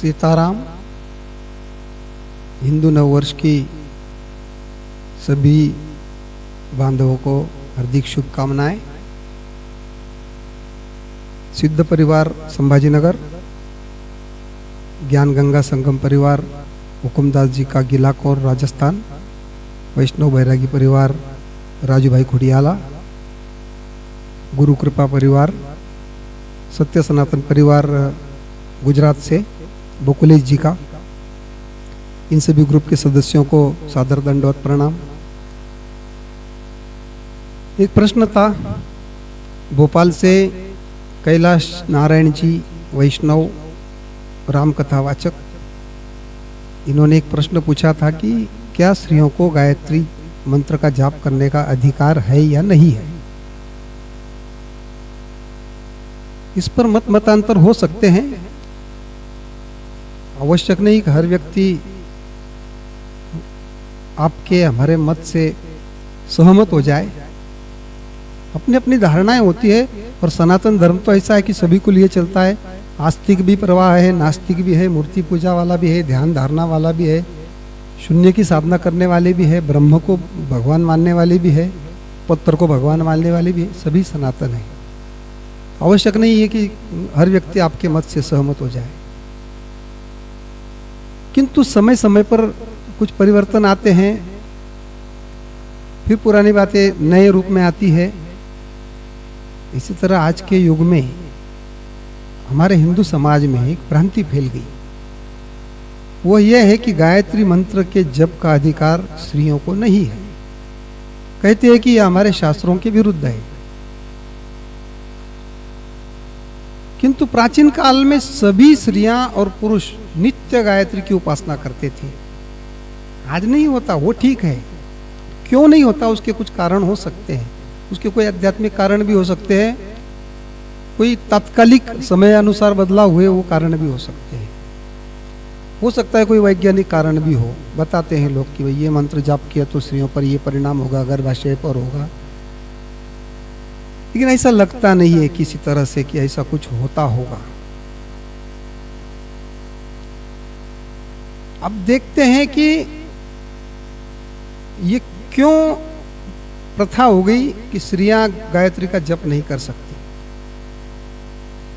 सीताराम। हिंदू नववर्ष की सभी बांधवों को हार्दिक शुभकामनाएं। सिद्ध परिवार संभाजीनगर, ज्ञान गंगा संगम परिवार हुकुमदास जी का गिलाकौर राजस्थान, वैष्णव बैरागी परिवार राजू भाई खुडियाला, गुरु कृपा परिवार सत्य सनातन परिवार गुजरात से बोकुलेश जी का, इन सभी ग्रुप के सदस्यों को सादर दंडवत प्रणाम। एक प्रश्न था, भोपाल से कैलाश नारायण जी वैष्णव राम कथावाचक, इन्होंने एक प्रश्न पूछा था कि क्या स्त्रियों को गायत्री मंत्र का जाप करने का अधिकार है या नहीं है। इस पर मतांतर हो सकते हैं। आवश्यक नहीं कि हर व्यक्ति आपके हमारे मत से सहमत हो जाए। अपनी अपनी धारणाएं होती है, और सनातन धर्म तो ऐसा है कि सभी को लिए चलता है। आस्तिक भी प्रवाह है, नास्तिक भी है, मूर्ति पूजा वाला भी है, ध्यान धारणा वाला भी है, शून्य की साधना करने वाले भी है, ब्रह्म को भगवान मानने वाले भी है, पत्थर को भगवान मानने वाले भी है। सभी सनातन है। आवश्यक नहीं है कि हर व्यक्ति आपके मत से सहमत हो जाए, किंतु समय समय पर कुछ परिवर्तन आते हैं, फिर पुरानी बातें नए रूप में आती है। इसी तरह आज के युग में हमारे हिंदू समाज में एक भ्रांति फैल गई। वो यह है कि गायत्री मंत्र के जप का अधिकार स्त्रियों को नहीं है। कहते हैं कि यह हमारे शास्त्रों के विरुद्ध है। किंतु प्राचीन काल में सभी स्त्रियां और पुरुष नित्य गायत्री की उपासना करते थे। आज नहीं होता, वो ठीक है। क्यों नहीं होता, उसके कुछ कारण हो सकते हैं। उसके कोई आध्यात्मिक कारण भी हो सकते हैं, कोई तात्कालिक समय अनुसार बदलाव हुए वो कारण भी हो सकते हैं। हो सकता है कोई वैज्ञानिक कारण भी हो। बताते हैं लोग कि भाई ये मंत्र जाप किया तो स्त्रियों पर ये परिणाम होगा, गर्भाशय पर होगा। लेकिन ऐसा लगता नहीं है किसी तरह से कि ऐसा कुछ होता होगा। अब देखते हैं कि ये क्यों प्रथा हो गई कि स्त्रियां गायत्री का जप नहीं कर सकती।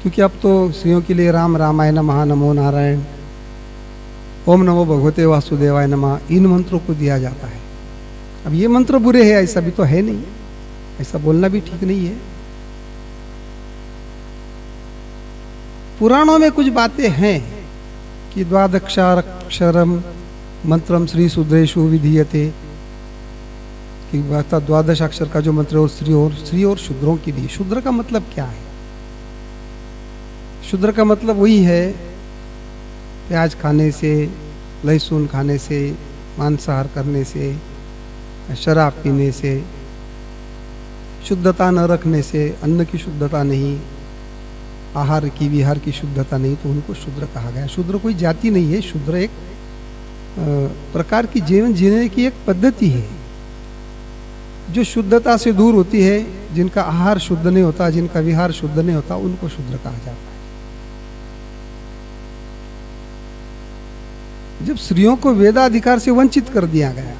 क्योंकि अब तो स्त्रियों के लिए राम रामाय नमः, नमो नारायण, ओम नमो भगवते वासुदेवाय नमः, इन मंत्रों को दिया जाता है। अब ये मंत्र बुरे हैं ऐसा भी तो है नहीं, ऐसा बोलना भी ठीक नहीं है। पुराणों में कुछ बातें हैं कि द्वादशाक्षरम मंत्रम श्री शूद्रेषु विधीयते, कि द्वादश अक्षर का जो मंत्र है स्त्री और शूद्रों के लिए। शूद्र का मतलब क्या है? शूद्र का मतलब वही है, प्याज खाने से, लहसुन खाने से, मांसाहार करने से, शराब पीने से, शुद्धता न रखने से, अन्न की शुद्धता नहीं, आहार की विहार की शुद्धता नहीं, तो उनको शूद्र कहा गया। शूद्र कोई जाति नहीं है, शूद्र एक प्रकार की जीवन जीने की एक पद्धति है जो शुद्धता से दूर होती है। जिनका आहार शुद्ध नहीं होता, जिनका विहार शुद्ध नहीं होता, उनको शूद्र कहा जाता है। जब स्त्रियों को वेदाधिकार से वंचित कर दिया गया,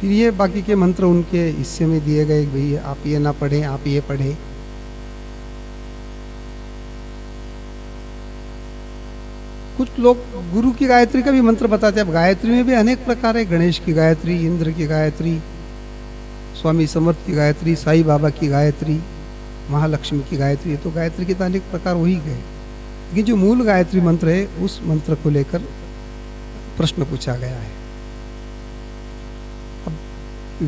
फिर ये बाकी के मंत्र उनके हिस्से में दिए गए, भाई आप ये ना पढ़ें, आप ये पढ़ें। कुछ लोग गुरु की गायत्री का भी मंत्र बताते हैं। अब गायत्री में भी अनेक प्रकार है, गणेश की गायत्री, इंद्र की गायत्री, स्वामी समर्थ की गायत्री, साईं बाबा की गायत्री, महालक्ष्मी की गायत्री। तो गायत्री के तो अनेक प्रकार हो ही गए, लेकिन जो मूल गायत्री मंत्र है उस मंत्र को लेकर प्रश्न पूछा गया है। अब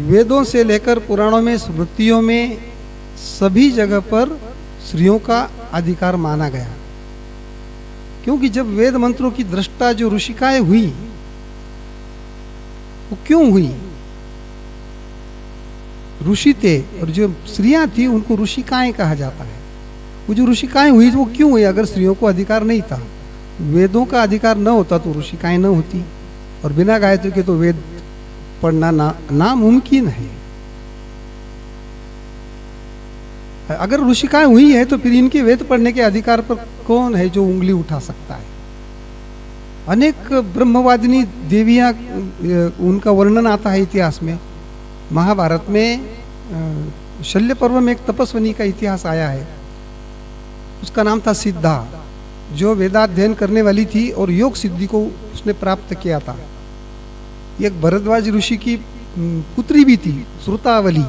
वेदों से लेकर पुराणों में, स्मृतियों में, सभी जगह पर स्त्रियों का अधिकार माना गया। क्योंकि जब वेद मंत्रों की दृष्टा जो ऋषिकाएं हुई, वो क्यों हुई? ऋषि थे और जो स्त्रियां थी उनको ऋषिकाएं कहा जाता है। वो जो ऋषिकाएं हुई वो क्यों हुई? अगर स्त्रियों को अधिकार नहीं था, वेदों का अधिकार न होता तो ऋषिकाएं न होती, और बिना गायत्री के तो वेद पढ़ना नामुमकिन है। अगर ऋषिकाएं हुई है तो फिर इनके वेद पढ़ने के अधिकार पर कौन है जो उंगली उठा सकता है? अनेक ब्रह्मवादिनी देवियां, उनका वर्णन आता है इतिहास में। महाभारत में शल्य पर्व में एक तपस्विनी का इतिहास आया है। उसका नाम था सिद्धा, जो वेदाध्ययन करने वाली थी और योग सिद्धि को उसने प्राप्त किया था। एक भरद्वाज ऋषि की पुत्री भी थी, श्रुतावली।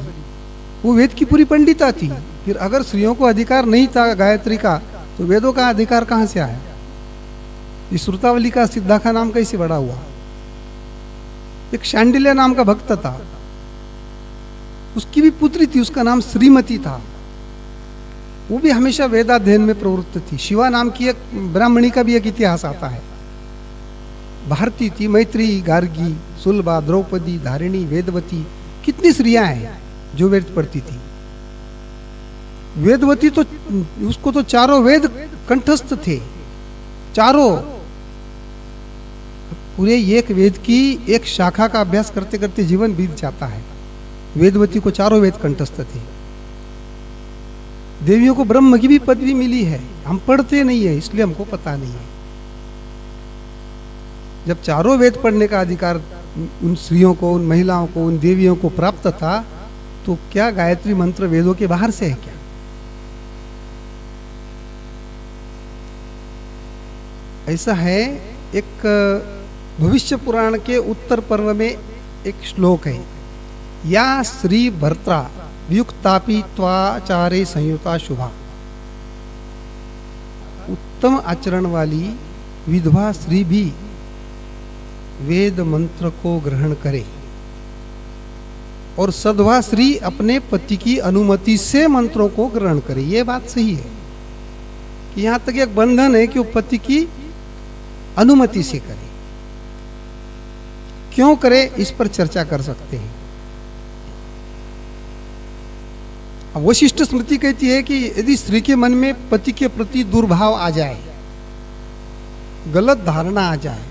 वो वेद की पूरी पंडिता थी। फिर अगर स्त्रियों को अधिकार नहीं था गायत्री का, तो वेदों का अधिकार कहाँ से आया? इस श्रुतावली का सिद्धा का नाम कैसे बड़ा हुआ? एक शांडिल्य नाम का भक्त था, उसकी भी पुत्री थी, उसका नाम श्रीमती था। वो भी हमेशा वेदाध्ययन में प्रवृत्त थी। शिवा नाम की एक ब्राह्मणी का भी एक इतिहास आता है। भारती थी, मैत्री, गार्गी, सुलभा, द्रौपदी, धारिणी, वेदवती, कितनी स्त्रियां हैं जो वेद पढ़ती थी। वेदवती तो उसको तो चारों वेद कंठस्थ थे, चारों। पूरे एक वेद की एक शाखा का अभ्यास करते करते जीवन बीत जाता है। वेदवती को चारों वेद कंठस्थ थे। देवियों को ब्रह्म की भी पदवी मिली है, हम पढ़ते नहीं है इसलिए हमको पता नहीं है। जब चारों वेद पढ़ने का अधिकार उन स्त्रियों को, उन महिलाओं को, उन देवियों को प्राप्त था, तो क्या गायत्री मंत्र वेदों के बाहर से है क्या? ऐसा है। एक भविष्य पुराण के उत्तर पर्व में एक श्लोक है, या श्री भर्त्रा वियुक्तापि त्वाचारे संयुता शुभा। उत्तम आचरण वाली विधवा स्त्री भी वेद मंत्र को ग्रहण करे, और सधवा स्त्री अपने पति की अनुमति से मंत्रों को ग्रहण करे। ये बात सही है कि यहां तक एक बंधन है कि वो पति की अनुमति से करे। क्यों करे, इस पर चर्चा कर सकते हैं। वशिष्ठ स्मृति कहती है कि यदि स्त्री के मन में पति के प्रति दुर्भाव आ जाए, गलत धारणा आ जाए,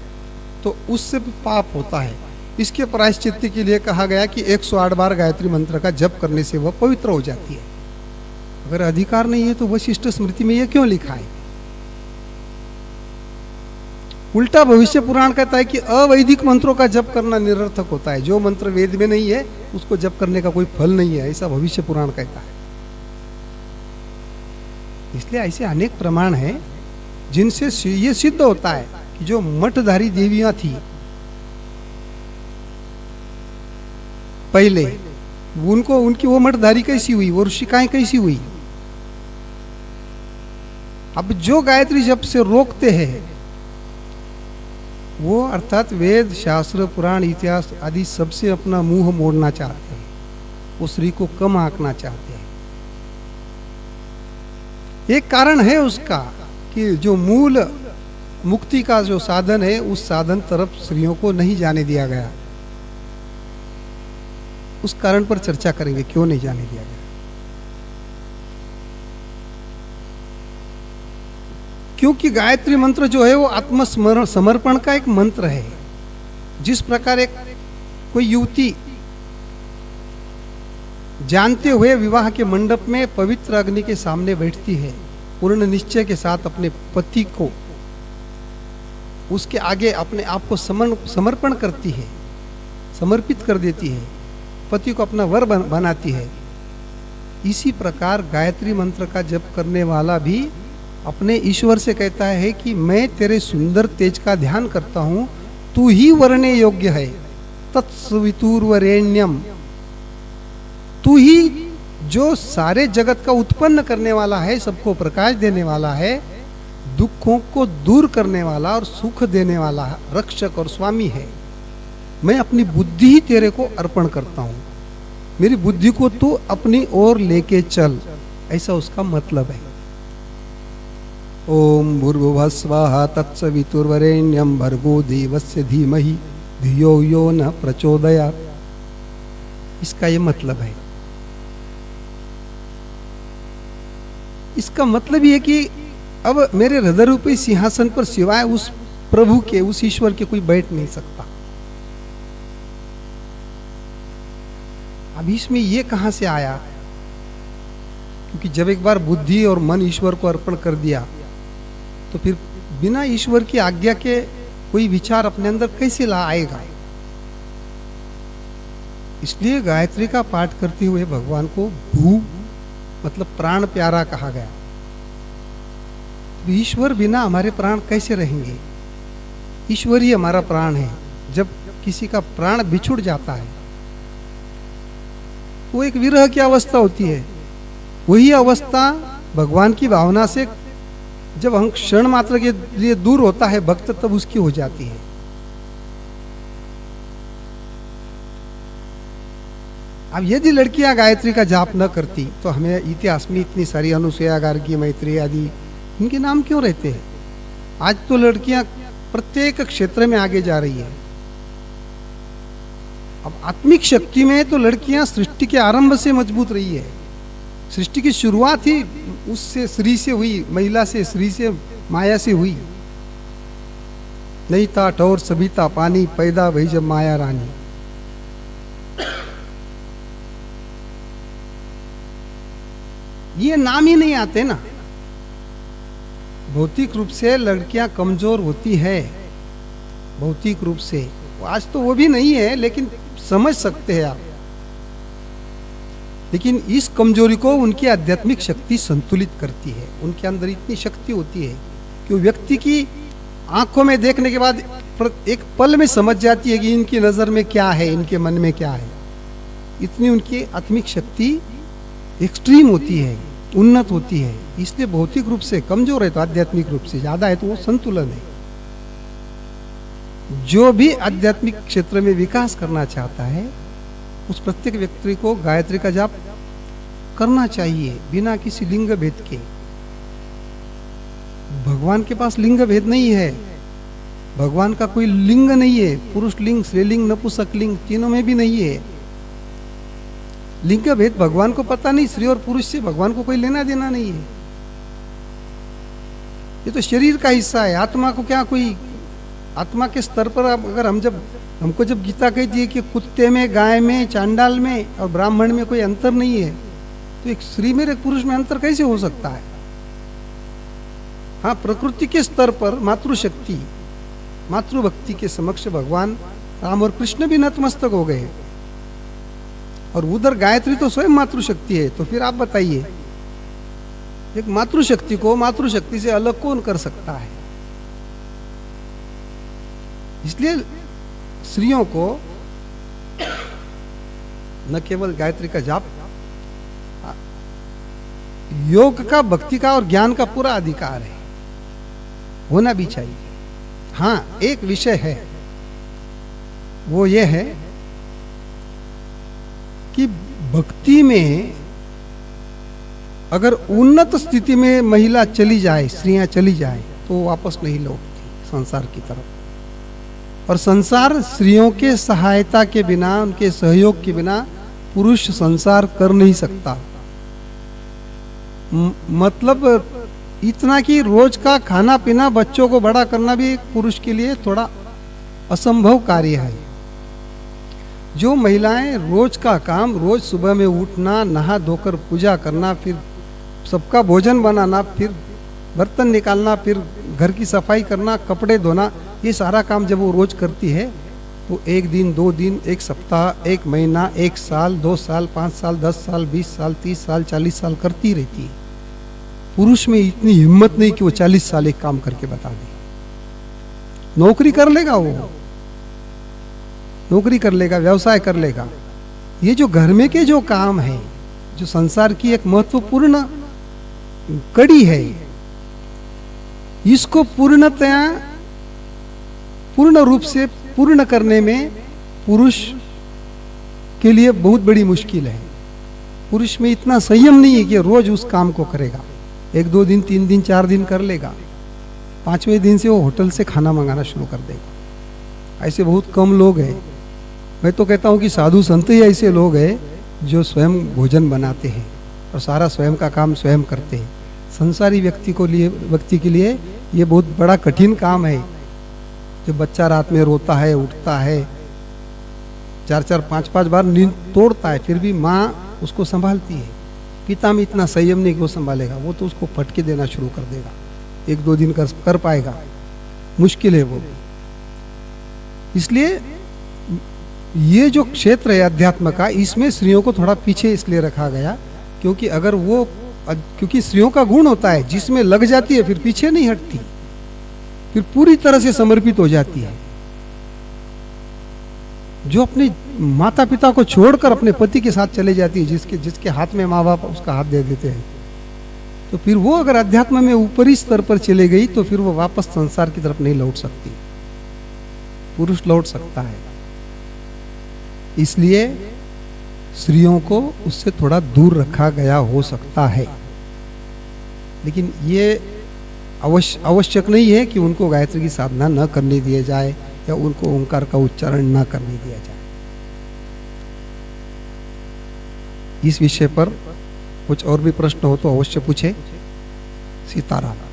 तो उससे पाप होता है। इसके प्रायश्चित्त के लिए कहा गया कि 108 बार गायत्री मंत्र का जप करने से वह पवित्र हो जाती है। अगर अधिकार नहीं है तो वशिष्ठ स्मृति में यह क्यों लिखा है? उल्टा भविष्य पुराण कहता है कि अवैदिक मंत्रों का जप करना निरर्थक होता है। जो मंत्र वेद में नहीं है उसको जप करने का कोई फल नहीं है, ऐसा भविष्य पुराण कहता है। इसलिए ऐसे अनेक प्रमाण हैं जिनसे ये सिद्ध होता है कि जो मठधारी देवियां थी पहले, उनको उनकी वो मठधारी कैसी हुई, वो ऋषिकाएं कैसी हुई। अब जो गायत्री जप से रोकते हैं वो अर्थात वेद, शास्त्र, पुराण, इतिहास आदि सबसे अपना मुंह मोड़ना चाहते हैं, वो स्त्री को कम आंकना चाहते हैं। एक कारण है उसका कि जो मूल मुक्ति का जो साधन है, उस साधन तरफ स्त्रियों को नहीं जाने दिया गया। उस कारण पर चर्चा करेंगे, क्यों नहीं जाने दिया गया। क्योंकि गायत्री मंत्र जो है वो आत्मस्मरण समर्पण का एक मंत्र है। जिस प्रकार एक कोई युवती जानते हुए विवाह के मंडप में पवित्र अग्नि के सामने बैठती है, पूर्ण निश्चय के साथ अपने पति को उसके आगे अपने आप को समर्पण करती है, समर्पित कर देती है, पति को अपना वर बनाती है, इसी प्रकार गायत्री मंत्र का जप करने वाला भी अपने ईश्वर से कहता है कि मैं तेरे सुंदर तेज का ध्यान करता हूं, तू ही वरने योग्य है, तत्सवितुर्वरेण्यम। तू ही जो सारे जगत का उत्पन्न करने वाला है, सबको प्रकाश देने वाला है, दुखों को दूर करने वाला और सुख देने वाला रक्षक और स्वामी है। मैं अपनी बुद्धि ही तेरे को अर्पण करता हूं, मेरी बुद्धि को तू अपनी ओर लेके चल, ऐसा उसका मतलब है। ओम भूर्भुवः स्वः तत्सवितुर्वरेण्यं भर्गो देवस्य धीमहि धियो यो न प्रचोदयात्। इसका ये मतलब है। इसका मतलब ये कि अब मेरे हृदय रूपी सिंहासन पर सिवाय उस प्रभु के, उस ईश्वर के कोई बैठ नहीं सकता। अब इसमें ये कहां से आया? क्योंकि जब एक बार बुद्धि और मन ईश्वर को अर्पण कर दिया, तो फिर बिना ईश्वर की आज्ञा के कोई विचार अपने अंदर कैसे ला आएगा। इसलिए गायत्री का पाठ करते हुए भगवान को भू मतलब प्राण प्यारा कहा गया। ईश्वर बिना हमारे प्राण कैसे रहेंगे? ईश्वर ही हमारा प्राण है। जब किसी का प्राण बिछुड़ जाता है वो एक विरह की अवस्था होती है। वही अवस्था भगवान की भावना से जब हम क्षण मात्र के लिए दूर होता है भक्त, तब उसकी हो जाती है। अब यदि लड़कियां गायत्री का जाप न करती तो हमें इतिहास में इतनी सारी अनुसुया, गार्गी, मैत्री आदि इनके नाम क्यों रहते हैं? आज तो लड़कियां प्रत्येक क्षेत्र में आगे जा रही है। अब आत्मिक शक्ति में तो लड़कियां सृष्टि के आरंभ से मजबूत रही है। सृष्टि की शुरुआत ही उससे स्त्री से हुई, महिला से, स्त्री से, माया से हुई। नहीं था ठौर सबिता पानी, पैदा भई जब माया रानी। ये नाम ही नहीं आते ना। भौतिक रूप से लड़कियां कमजोर होती है, भौतिक रूप से। आज तो वो भी नहीं है, लेकिन समझ सकते हैं आप। लेकिन इस कमजोरी को उनकी आध्यात्मिक शक्ति संतुलित करती है। उनके अंदर इतनी शक्ति होती है कि वो व्यक्ति की आंखों में देखने के बाद एक पल में समझ जाती है कि इनकी नजर में क्या है, इनके मन में क्या है। इतनी उनकी आत्मिक शक्ति एक्सट्रीम होती है, उन्नत होती है। इसलिए भौतिक रूप से कमजोर है तो आध्यात्मिक रूप से ज्यादा है तो वो संतुलन है। जो भी आध्यात्मिक क्षेत्र में विकास करना चाहता है उस प्रत्येक व्यक्ति को गायत्री का जाप करना चाहिए, बिना किसी लिंग भेद के। भगवान के पास लिंग भेद नहीं है। भगवान का कोई लिंग नहीं है। पुरुष लिंग, स्त्रीलिंग, नपुंसक लिंग तीनों में भी नहीं है। लिंग भेद भगवान को पता नहीं। स्त्री और पुरुष से भगवान को कोई लेना देना नहीं है। ये तो शरीर का हिस्सा है। आत्मा को क्या कोई, आत्मा के स्तर पर अगर हमको जब गीता कहती है कि कुत्ते में, गाय में, चांडाल में और ब्राह्मण में कोई अंतर नहीं है, तो एक स्त्री में, एक पुरुष में अंतर कैसे हो सकता है? हाँ, प्रकृति के स्तर पर मातृशक्ति, मातृभक्ति के समक्ष भगवान राम और कृष्ण भी नतमस्तक हो गए। और उधर गायत्री तो स्वयं मातृशक्ति है। तो फिर आप बताइए, एक मातृशक्ति को मातृशक्ति से अलग कौन कर सकता है? इसलिए स्त्रियों को न केवल गायत्री का जाप, योग का, भक्ति का और ज्ञान का पूरा अधिकार है, होना भी चाहिए। हाँ, एक विषय है, वो ये है कि भक्ति में अगर उन्नत स्थिति में महिला चली जाए, स्त्रियां चली जाए, तो वापस नहीं लौटती संसार की तरफ। और संसार स्त्रियों के सहायता के बिना, उनके सहयोग के बिना पुरुष संसार कर नहीं सकता। मतलब इतना कि रोज का खाना पीना, बच्चों को बड़ा करना भी एक पुरुष के लिए थोड़ा असंभव कार्य है। जो महिलाएं रोज का काम, रोज सुबह में उठना, नहा धोकर पूजा करना, फिर सबका भोजन बनाना, फिर बर्तन निकालना, फिर घर की सफाई करना, कपड़े धोना, ये सारा काम जब वो रोज करती है तो एक दिन, 2 दिन, एक सप्ताह, एक महीना, 1 साल, 2 साल, 5 साल, 10 साल, 20 साल, 30 साल, 40 साल करती रहती है। पुरुष में इतनी हिम्मत नहीं कि वो 40 साल एक काम करके बता दे। नौकरी कर लेगा, वो नौकरी कर लेगा, व्यवसाय कर लेगा। ये जो घर में के जो काम है, जो संसार की एक महत्वपूर्ण कड़ी है, इसको पूर्णतया, पूर्ण रूप से पूर्ण करने में पुरुष के लिए बहुत बड़ी मुश्किल है। पुरुष में इतना संयम नहीं है कि रोज उस काम को करेगा। 1-2 दिन, 3 दिन, 4 दिन कर लेगा, 5वें दिन से वो होटल से खाना मंगाना शुरू कर देगा। ऐसे बहुत कम लोग हैं। मैं तो कहता हूँ कि साधु संत ही ऐसे लोग हैं जो स्वयं भोजन बनाते हैं और सारा स्वयं का काम स्वयं करते हैं। संसारी व्यक्ति के लिए ये बहुत बड़ा कठिन काम है। जब बच्चा रात में रोता है, उठता है, 4-4, 5-5 बार नींद तोड़ता है, फिर भी माँ उसको संभालती है। पिता में इतना संयम नहीं कि वो संभालेगा, वो तो उसको फटके देना शुरू कर देगा। 1-2 दिन कर पाएगा, मुश्किल है वो। इसलिए ये जो क्षेत्र है अध्यात्म का, इसमें स्त्रियों को थोड़ा पीछे इसलिए रखा गया क्योंकि अगर वो, क्योंकि स्त्रियों का गुण होता है जिसमें लग जाती है फिर पीछे नहीं हटती, फिर पूरी तरह से समर्पित हो जाती है। जो अपने माता पिता को छोड़कर अपने पति के साथ चले जाती है, जिसके हाथ में माँ बाप उसका हाथ दे देते हैं, तो फिर वो अगर अध्यात्म में ऊपरी स्तर पर चले गई तो फिर वो वापस संसार की तरफ नहीं लौट सकती। पुरुष लौट सकता है, इसलिए स्त्रियों को उससे थोड़ा दूर रखा गया हो सकता है। लेकिन ये आवश्यक नहीं है कि उनको गायत्री की साधना न करने दिया जाए या उनको ओंकार का उच्चारण न करने दिया जाए। इस विषय पर कुछ और भी प्रश्न हो तो अवश्य पूछे। सीताराम।